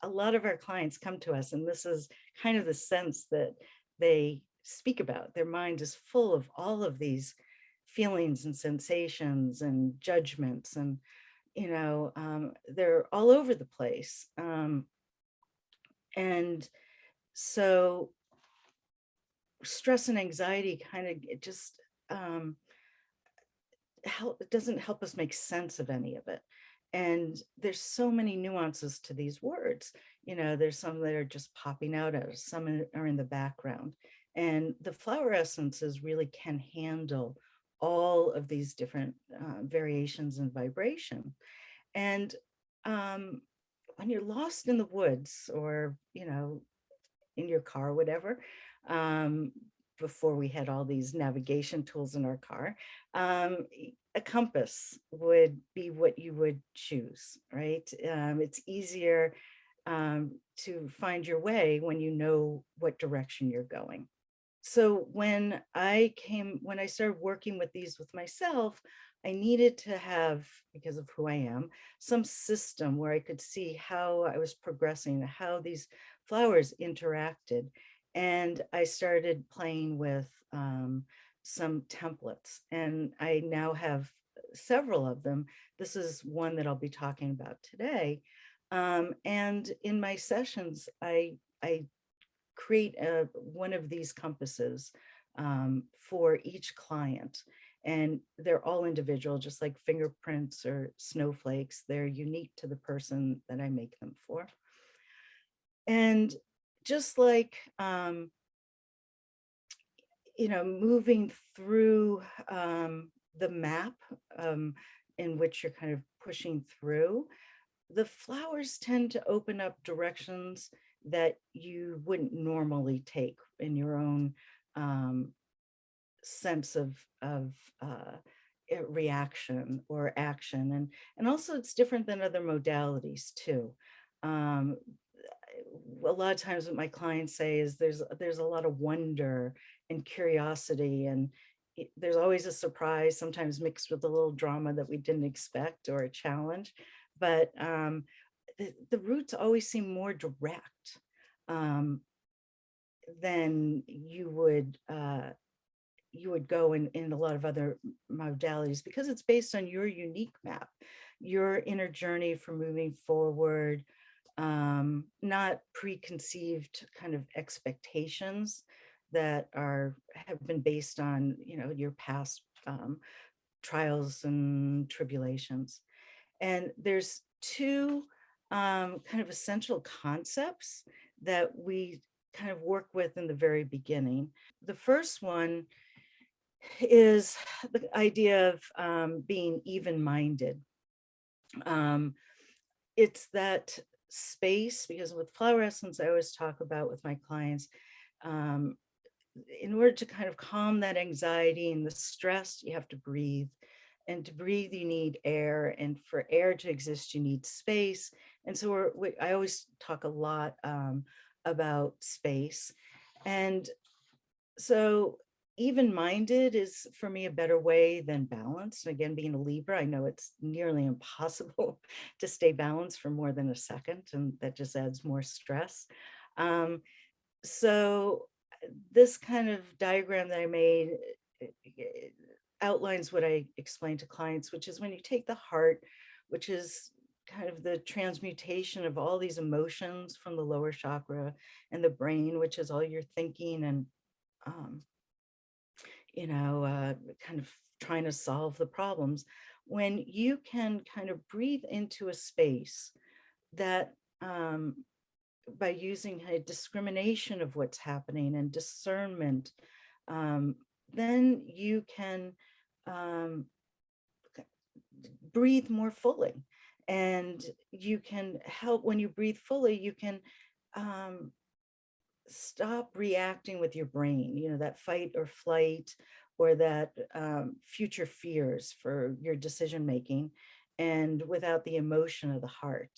a lot of our clients come to us, and this is kind of the sense that they speak about. Their mind is full of all of these feelings and sensations and judgments, and they're all over the place. And so stress and anxiety kind of it just um, it doesn't help us make sense of any of it. And there's so many nuances to these words. There's some that are just popping out at us, some are in the background. And the flower essences really can handle all of these different variations in vibration. And when you're lost in the woods, or, in your car, whatever, um, before we had all these navigation tools in our car, a compass would be what you would choose, right? It's easier to find your way when you know what direction you're going. So when I started working with these with myself, I needed to have, because of who I am, some system where I could see how I was progressing, how these flowers interacted. And I started playing with some templates, and I now have several of them. This is one that I'll be talking about today. And in my sessions, I create one of these compasses for each client. And they're all individual, just like fingerprints or snowflakes. They're unique to the person that I make them for. And just like, moving through the map in which you're kind of pushing through, the flowers tend to open up directions that you wouldn't normally take in your own sense of reaction or action. And also it's different than other modalities too. um, a lot of times what my clients say is there's a lot of wonder and curiosity, and there's always a surprise, sometimes mixed with a little drama that we didn't expect, or a challenge. But the roots always seem more direct um, than you would go in a lot of other modalities, because it's based on your unique map, your inner journey for moving forward, not preconceived kind of expectations that have been based on, your past trials and tribulations. And there's two kind of essential concepts that we kind of work with in the very beginning. The first one is the idea of being even-minded. Um, it's that space, because with flower essence, I always talk about with my clients, um, in order to kind of calm that anxiety and the stress, you have to breathe. And to breathe, you need air. And for air to exist, you need space. And so I always talk a lot about space. And so even-minded is for me a better way than balanced. And again, being a Libra, I know it's nearly impossible to stay balanced for more than a second, and that just adds more stress. Um, so this kind of diagram that I made outlines what I explain to clients, which is when you take the heart, which is kind of the transmutation of all these emotions from the lower chakra, and the brain, which is all your thinking and um, kind of trying to solve the problems. When you can kind of breathe into a space that, by using a discrimination of what's happening and discernment, then you can um, breathe more fully. And you can help, when you breathe fully, you can um, stop reacting with your brain, that fight or flight, or that future fears for your decision making, and without the emotion of the heart.